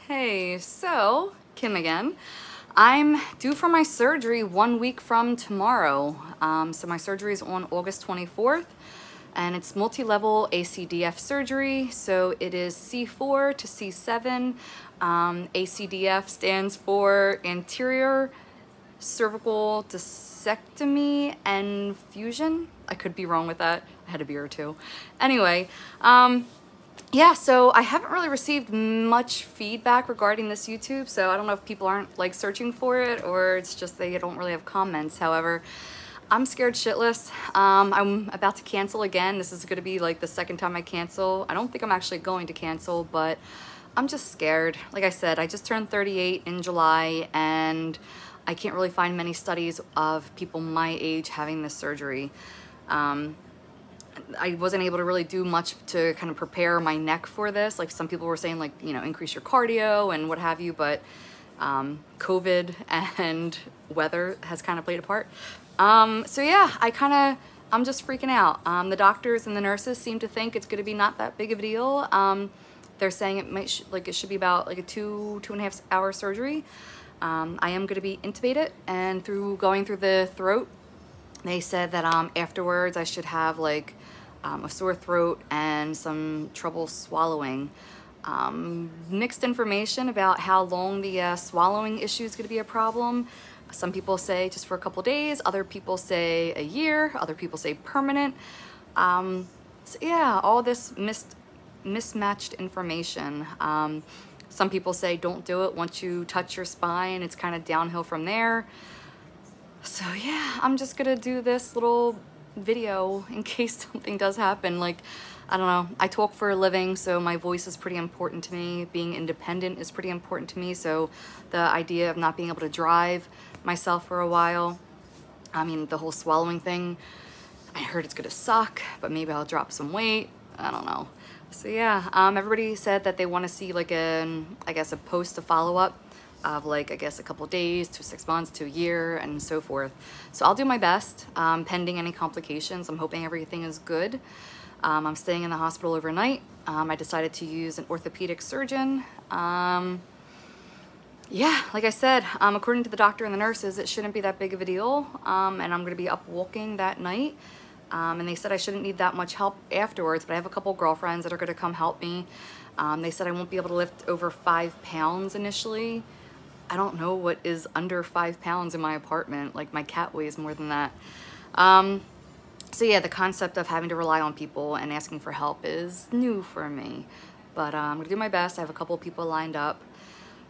Hey, so Kim again. I'm due for my surgery 1 week from tomorrow. So my surgery is on August 24th and it's multi-level ACDF surgery. So it is C4 to C7. ACDF stands for anterior cervical discectomy and fusion. I could be wrong with that. I had a beer or two. Anyway, yeah, so I haven't really received much feedback regarding this YouTube, so I don't know if people aren't like searching for it or it's just they don't really have comments. However, I'm scared shitless. I'm about to cancel again. This is going to be like the second time I cancel. I don't think I'm actually going to cancel, but I'm just scared. Like I said, I just turned 38 in July and I can't really find many studies of people my age having this surgery. I wasn't able to really do much to kind of prepare my neck for this. Like some people were saying, like, you know, increase your cardio and what have you, but COVID and weather has kind of played a part. So yeah, I'm just freaking out. The doctors and the nurses seem to think it's going to be not that big of a deal. They're saying it might it should be about like a 2.5 hour surgery. I am going to be intubated, and going through the throat, they said that afterwards I should have like a sore throat and some trouble swallowing. Mixed information about how long the swallowing issue is going to be a problem. Some people say just for a couple days, other people say a year, other people say permanent. So yeah, all this mismatched information. Some people say don't do it once you touch your spine, it's kind of downhill from there. So yeah, I'm just gonna do this little video in case something does happen. Like, I don't know, I talk for a living, so my voice is pretty important to me. Being independent is pretty important to me, so the idea of not being able to drive myself for a while, I mean, the whole swallowing thing, I heard it's gonna suck, but maybe I'll drop some weight, I don't know. So yeah, everybody said that they want to see like I guess a post to follow up of like, I guess a couple days to 6 months to a year and so forth. So I'll do my best, pending any complications. I'm hoping everything is good. I'm staying in the hospital overnight. I decided to use an orthopedic surgeon. Yeah, like I said, according to the doctor and the nurses, it shouldn't be that big of a deal. And I'm gonna be up walking that night. And they said I shouldn't need that much help afterwards, but I have a couple girlfriends that are gonna come help me. They said I won't be able to lift over 5 pounds initially. I don't know what is under 5 pounds in my apartment. Like, my cat weighs more than that. So yeah, the concept of having to rely on people and asking for help is new for me. But I'm gonna do my best. I have a couple people lined up.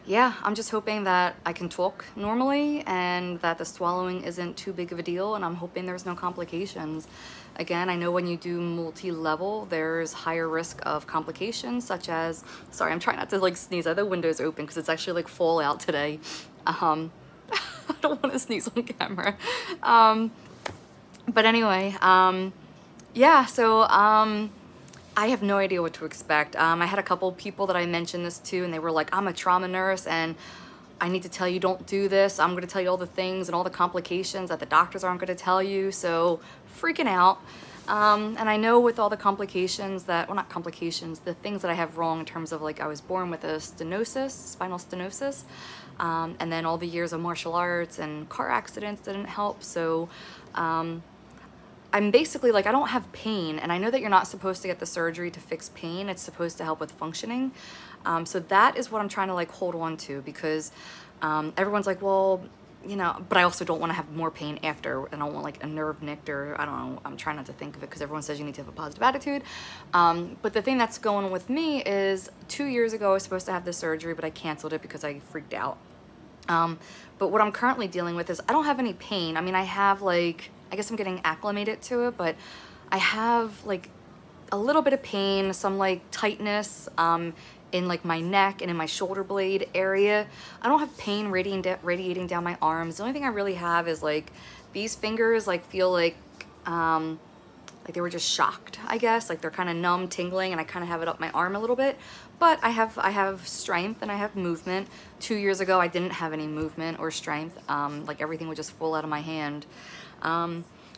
Yeah, I'm just hoping that I can talk normally and that the swallowing isn't too big of a deal, and I'm hoping there's no complications. Again, I know when you do multi-level, there's higher risk of complications such as, sorry, I'm trying not to like sneeze. I have the windows open because it's actually like fall out today. I don't want to sneeze on camera. But anyway, yeah, so I have no idea what to expect. I had a couple people that I mentioned this to, and they were like, I'm a trauma nurse and I need to tell you don't do this. I'm gonna tell you all the things and all the complications that the doctors aren't gonna tell you. So freaking out. And I know with all the complications that, well, not complications, the things that I have wrong in terms of like I was born with a stenosis, spinal stenosis, and then all the years of martial arts and car accidents didn't help. So I'm basically like, I don't have pain, and I know that you're not supposed to get the surgery to fix pain. It's supposed to help with functioning. So that is what I'm trying to like hold on to, because everyone's like, well, you know, but I also don't want to have more pain after, and I don't want like a nerve nicked, or I don't know, I'm trying not to think of it because everyone says you need to have a positive attitude. But the thing that's going on with me is 2 years ago I was supposed to have this surgery, but I canceled it because I freaked out. But what I'm currently dealing with is I don't have any pain. I mean, I have like, I guess I'm getting acclimated to it, but I have like a little bit of pain, some like tightness in like my neck and in my shoulder blade area. I don't have pain radiating down my arms. The only thing I really have is like these fingers like feel like they were just shocked, I guess. Like they're kind of numb, tingling, and I kind of have it up my arm a little bit. But I have strength and I have movement. 2 years ago, I didn't have any movement or strength. Like everything would just fall out of my hand.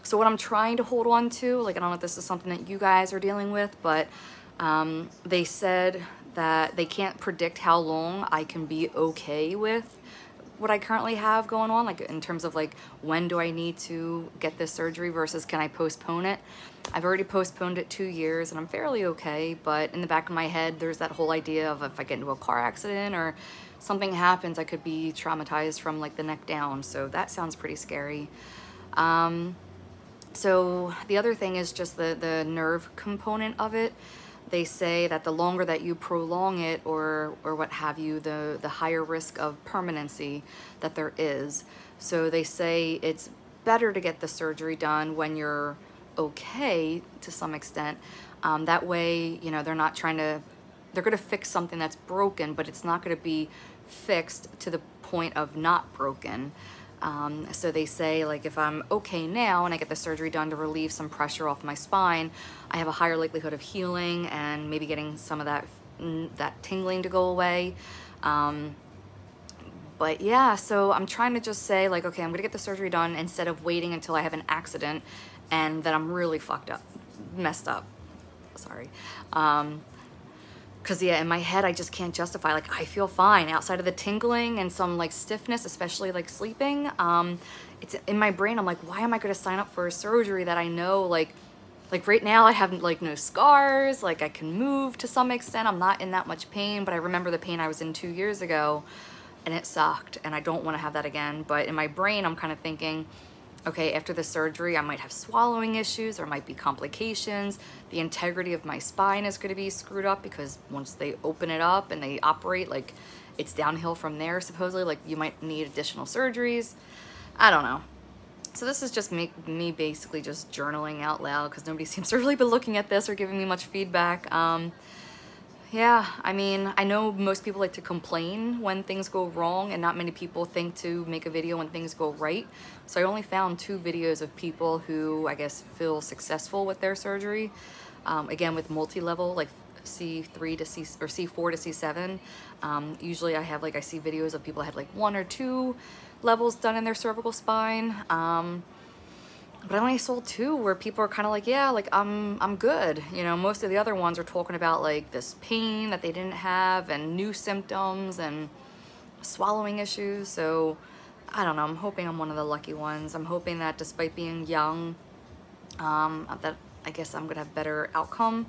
So what I'm trying to hold on to, like I don't know if this is something that you guys are dealing with, but they said that they can't predict how long I can be okay with what I currently have going on, like in terms of like when do I need to get this surgery versus can I postpone it. I've already postponed it 2 years and I'm fairly okay, but in the back of my head there's that whole idea of if I get into a car accident or something happens, I could be traumatized from like the neck down, so that sounds pretty scary. So the other thing is just the nerve component of it. They say that the longer that you prolong it or what have you, the higher risk of permanency that there is. So they say it's better to get the surgery done when you're okay to some extent. That way, you know, they're going to fix something that's broken, but it's not going to be fixed to the point of not broken. So they say, like, if I'm okay now and I get the surgery done to relieve some pressure off my spine, I have a higher likelihood of healing and maybe getting some of that tingling to go away. But yeah, so I'm trying to just say, like, okay, I'm gonna get the surgery done instead of waiting until I have an accident and then I'm really messed up. Sorry. Because yeah, in my head I just can't justify, like, I feel fine outside of the tingling and some like stiffness, especially like sleeping. It's in my brain, I'm like, why am I going to sign up for a surgery that I know, like right now I have like no scars, like I can move to some extent, I'm not in that much pain, but I remember the pain I was in 2 years ago and it sucked and I don't want to have that again. But in my brain I'm kind of thinking, okay, after the surgery, I might have swallowing issues, there might be complications. The integrity of my spine is going to be screwed up because once they open it up and they operate, like, it's downhill from there, supposedly. Like, you might need additional surgeries. I don't know. So this is just me basically just journaling out loud because nobody seems to really be looking at this or giving me much feedback. Yeah, I mean, I know most people like to complain when things go wrong and not many people think to make a video when things go right. So I only found 2 videos of people who, I guess, feel successful with their surgery. Again, with multi-level, like C4 to C7. Usually I see videos of people that had like 1 or 2 levels done in their cervical spine. But I only sold 2 where people are kind of like, yeah, like I'm good. You know, most of the other ones are talking about like this pain that they didn't have and new symptoms and swallowing issues. So I don't know, I'm hoping I'm one of the lucky ones. I'm hoping that despite being young, that I guess I'm gonna have better outcome.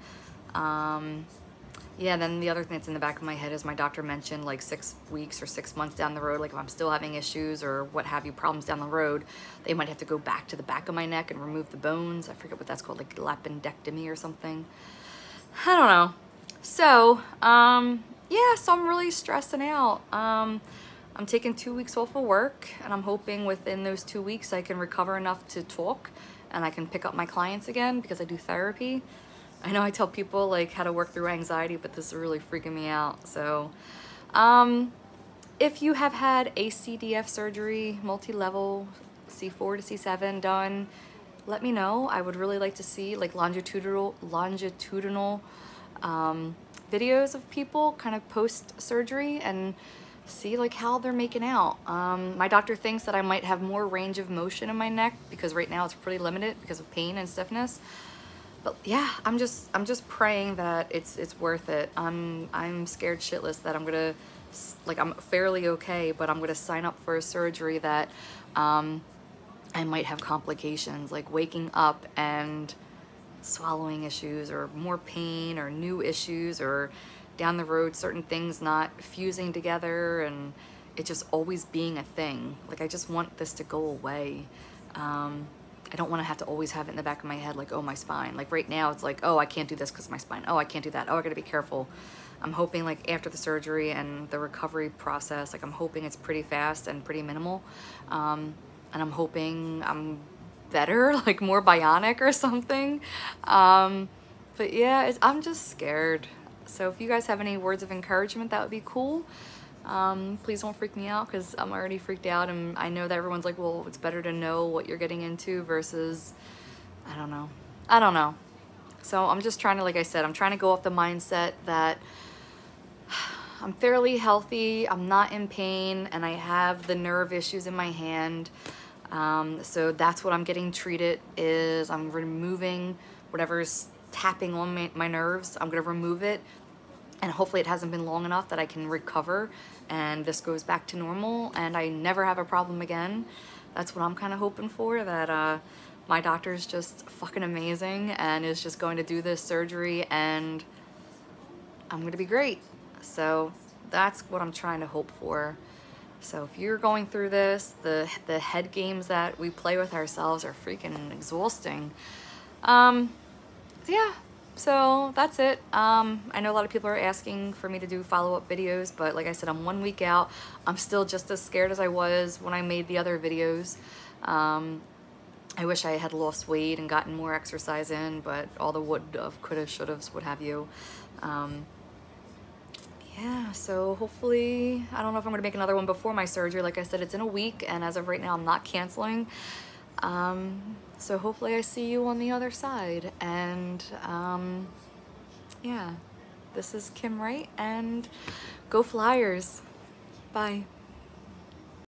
Yeah, then the other thing that's in the back of my head is my doctor mentioned like 6 weeks or 6 months down the road, like if I'm still having issues or what have you, problems down the road, they might have to go back to the back of my neck and remove the bones. I forget what that's called, like lapidectomy or something. I don't know. So, yeah, so I'm really stressing out. I'm taking 2 weeks off of work and I'm hoping within those 2 weeks I can recover enough to talk and I can pick up my clients again because I do therapy. I know I tell people like how to work through anxiety, but this is really freaking me out. So, if you have had ACDF surgery, multi-level C4 to C7 done, let me know. I would really like to see like longitudinal videos of people kind of post-surgery and see like how they're making out. My doctor thinks that I might have more range of motion in my neck because right now it's pretty limited because of pain and stiffness. But yeah, I'm just praying that it's worth it. I'm scared shitless that I'm gonna, like, I'm fairly okay, but I'm gonna sign up for a surgery that I might have complications, like waking up and swallowing issues or more pain or new issues or down the road certain things not fusing together and it just always being a thing. Like, I just want this to go away. I don't want to have to always have it in the back of my head, like, oh, my spine. Like right now it's like, oh, I can't do this because of my spine. Oh, I can't do that. Oh, I gotta be careful. I'm hoping like after the surgery and the recovery process, like I'm hoping it's pretty fast and pretty minimal. And I'm hoping I'm better, like more bionic or something. But yeah, I'm just scared. So if you guys have any words of encouragement, that would be cool. Please don't freak me out because I'm already freaked out and I know that everyone's like, well, it's better to know what you're getting into versus, I don't know. So I'm just trying to, like I said, I'm trying to go off the mindset that I'm fairly healthy, I'm not in pain, and I have the nerve issues in my hand. So that's what I'm getting treated is I'm removing whatever's tapping on my nerves. I'm gonna remove it and hopefully it hasn't been long enough that I can recover and this goes back to normal and I never have a problem again. That's what I'm kind of hoping for, that my doctor is just fucking amazing and is just going to do this surgery and I'm gonna be great. So that's what I'm trying to hope for. So if you're going through this, the head games that we play with ourselves are freaking exhausting. Yeah, so that's it. I know a lot of people are asking for me to do follow-up videos, but like I said, I'm 1 week out. I'm still just as scared as I was when I made the other videos. I wish I had lost weight and gotten more exercise in, but all the would of, coulda, shouldas, what have you. Yeah, so hopefully, I don't know if I'm gonna make another one before my surgery. Like I said, it's in a week, and as of right now, I'm not canceling. So hopefully I see you on the other side. And yeah, this is Kim Wright, and go Flyers. Bye.